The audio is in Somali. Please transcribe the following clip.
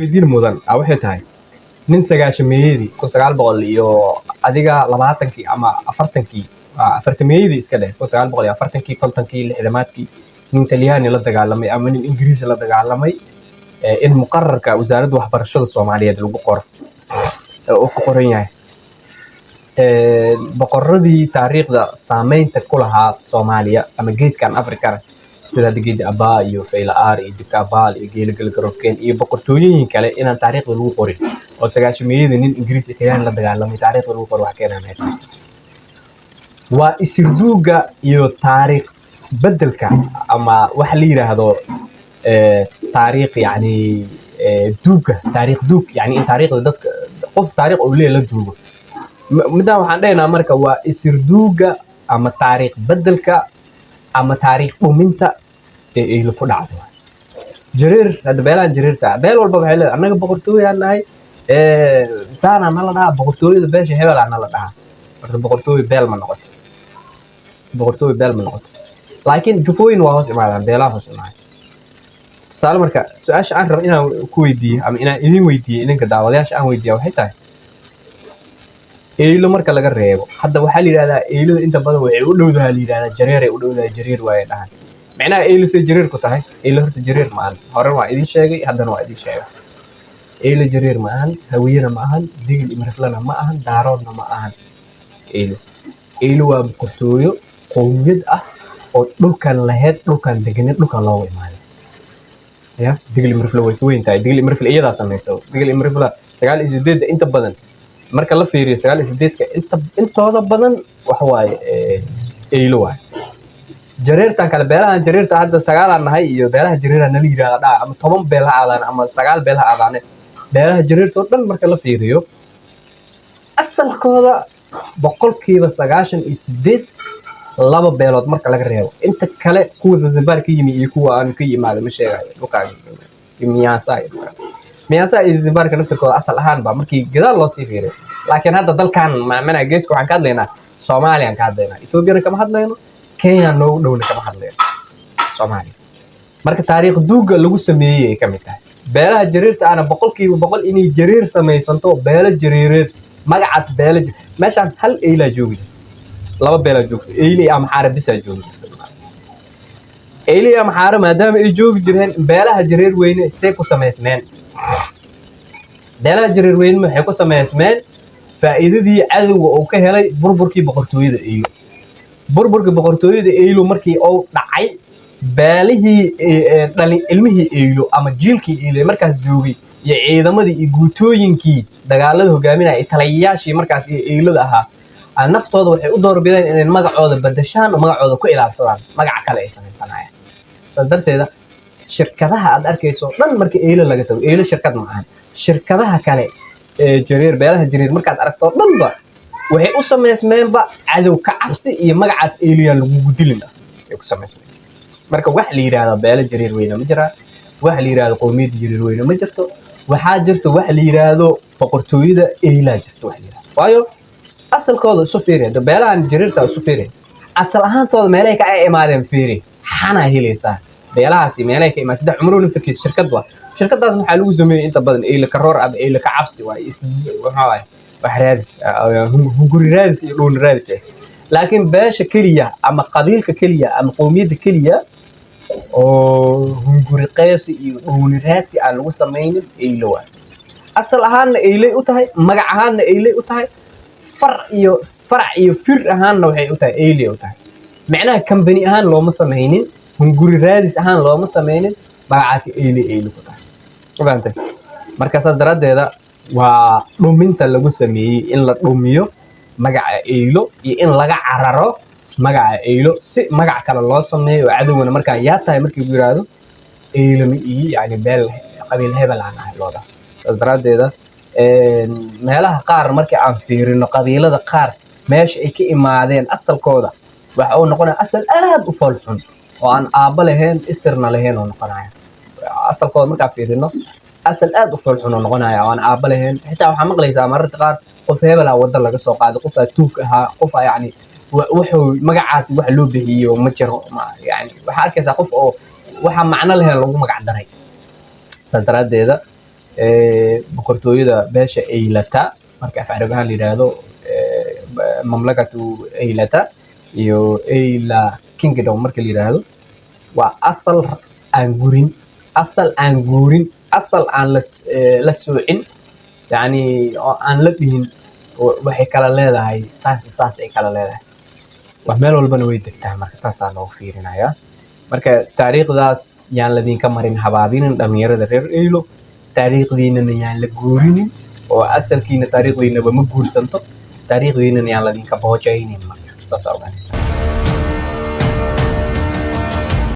weydiin mudan waxay tahay nin sagaashameeyadii 1900 iyo adiga 20kii ama 40kii 40meeyadii iska dheh 1940kii 50kii 60maadkii nin Talyaani la dagaalamay ama nin Ingiriis la dagaalamay in muqarrarka wasaaradda waxbarashada Soomaaliyeed lagu qoro oo ku qoran yahay boqorradii taariikhda saameynta ku lahaa Soomaaliya ama geeskan Afrika sida digid Abaa iyo Faylaar iyo Dikabaal iyo Geelgal Garokeen iyo boqortooyooyin kale inaan taariikhda lagu qorin oo sagaashameeyadii nin Ingiriis iyo Talyaani la dagaalamay taariikhda lagu qoro wax keenay waa isirduuga iyo taariikh bedelka ama wax la yiraahdo taariikh yani duuga taariikh duug yani in taariikhda dadka qof taariikh uu leeyahay la duugo midna waxaan dhaynaa marka waa isirduuga ama taariikh bedelka ama taariikh dhuminta ee la ku dhacdo jareer hada beelaan jareerta beel walba waxay leedahay anaga boqortooyaan nahay saana nala dhaha boqortooyada beesha hebel aan nala dhaha marka boqortooy beel ma noqoto laakiin jufooyin waa hoos imaadaan beelaha hoos imaadaan su'aal marka su'aasha aan rabo inaan ku weydiiyo ama inaan idin weydiiyo idinka daawadayaasha aan weydiiyo waxay tahay eeylo marka laga reebo hadda waxaa la yiraahdaa eeylada inta badan waxay u dhowdahay la yiraahdaa jareer ay u dhowdahay jareer waaye dhahan macnaha eeylo say jareer ku tahay eeylo horta jareer ma ahan hore waa idin sheegay haddana waa idin sheegay eeylo jareer ma ahan hawiyana ma ahan digil imriflana ma ahan daaroodna ma ahan eeylo waa boqortooyo qowmiyad ah oo dhulkan laheyd dhulkan deganeed dhulkan looga imaaday ya digil imrifla way weyn tahay digil imrifla iyadaa samayso digil imrifla 98 inta badan marka la fiiriyo 98ka intooda badan wax waaye eeylo waay jareertan kale beelahan jareerta hadda 9 aan nahay iyo beelaha jareerana la yiraahdo ama 10 beelaha aadaan ama 9 beelaha aadaan beelaha jareerta oo dhan marka la fiiriyo asalkooda boqolkiiba 98 laba beelood marka laga reebo inta kale kuwa Zanzibar ka yimi iyo kuwa aan ka yimaado ma sheegayo dhulkaaga Miyaasa iyo Zanzibar ka naftirkooda asal ahaan ba markii gadaal loo sii fiiriyo laakiin hadda dalkan maamana geeska waxaan ka hadlaynaa Soomaaliya ka hadlaynaa Ethiopia kama hadlayno Kenya noo dhowna kama hadlayno Soomaaliya marka taariikh duuga lagu sameeyay ka mid tahay beelaha jareerta ana boqolkiiba boqol inay jareer samaysanto beela jareereed magacaas beela meeshan hal eeyla joogay laba beela joogto eeyli ama xaarabisa joogto eeyli ama xaara maadaama ay joogi jireen beelaha jareer weyne say ku sameysmeen beelaha jareer weyne waxay ku sameysmeen faa'iidadii cadawga oo ka helay burburkii boqortooyada eeylo burburkii boqortooyada eeylo markii uu dhacay beelihii dhalin ilmihii eeylo ama jiilkii eeylo markaas joogay iyo ciidamadii iyo guutooyinkii dagaalada hogaaminaya taliyayaashii markaas eeylada ahaa naftooda waxay u doorbideen inay magacooda badashaan oo magacooda ku ilaalsadaan magac kale ay samaysanayaan sadarteeda shirkadaha aad arkayso dhan marka eeylo laga tago eeylo shirkad ma ahan shirkadaha kale jareer beelaha jareer markaad aragto dhanba waxay u sameysmeenba cadow ka cabsi iyo magacaas eeyliyan lagu dilin ay ku sameysmeen marka wax la yiraahdo beela jareer weyna ma jira wax la yiraahdo qowmiyad jareer weyna ma jirto waxaa jirto wax la yiraahdo boqortooyada eeyla jirto wax la yiraahdo waayo asalkooda soo fiiriyay beelahan jareerta soo fiiriyay asal ahaantooda meelay ka imaadeen fiiri xana helaysaa beelahaasi meelay ka imaadeen sida Cumar naftirkiis shirkadaas waxa lagu sameeyay inta badan eeyla ka roor ama eeyla ka cabsi waay waxa waay wax raadis hunguri raadis iyo dhoon raadis laakiin beesha kaliya ama qabiilka kaliya ama qowmiyadda kaliya oo hunguri qaybsi iyo dhoon raadis aan lagu sameeynin eeylo waay asal ahaanna eeylay u tahay magac ahaanna eeylay u tahay فرع يفر أهان لو هي أوتها إيلي أوتها معناها كمبني أهان لو مصممين هنقول رادس أهان لو مصممين بعاس إيلي أوتها فهمت مركز أصدرات هذا ودومينتا اللي قسميه إن لا دوميو مجا إيلو إن لجا عررو مجا إيلو مجا كلا الله صممه وعدونا مركز ياتها مركز بيرادو إيلو يعني بال قبيل هبل عنها الوضع أصدرات هذا meelaha qaar markii aan fiirino qabiilada qaar meesha ay ka imaadeen asalkooda waxa uu noqonaa asal aad u foolxun oo aan aaba lahayn isirna lahayn oo noqonaya asalkooda markaa fiirino asal aad u foolxun oo noqonaya oo aan aaba lahayn xitaa waxa maqlaysaa mararka qaar qof hebela wada laga soo qaaday qof tuug ahaa qof yani wuxuu magacaas wax loo bixiyo ma jiro yani waxa arkaysaa qof oo waxa macno lahayn lagu magac daray sadaradeeda boqortooyada beesha Eylata marka af Carabiga la yiraahdo mamlakatu Eylata iyo Eyla Kingdom marka la yiraahdo waa asal aan guurin asal aan la soocin yani oo aan la dhihin waxay kala leedahay saas ay kala leedahay wax meel walbana way degtaa marka taasaa loo fiirinayaa marka taariikhdaas yaan ladinka marin habaabinin dhalinyarada reer Eylo taariikhdiinana yaan la guurinin oo asalkiina taariikhdiinaba ma guursanto taariikhdiinana yaan ladinka boojaynin marka saas ogaanaysa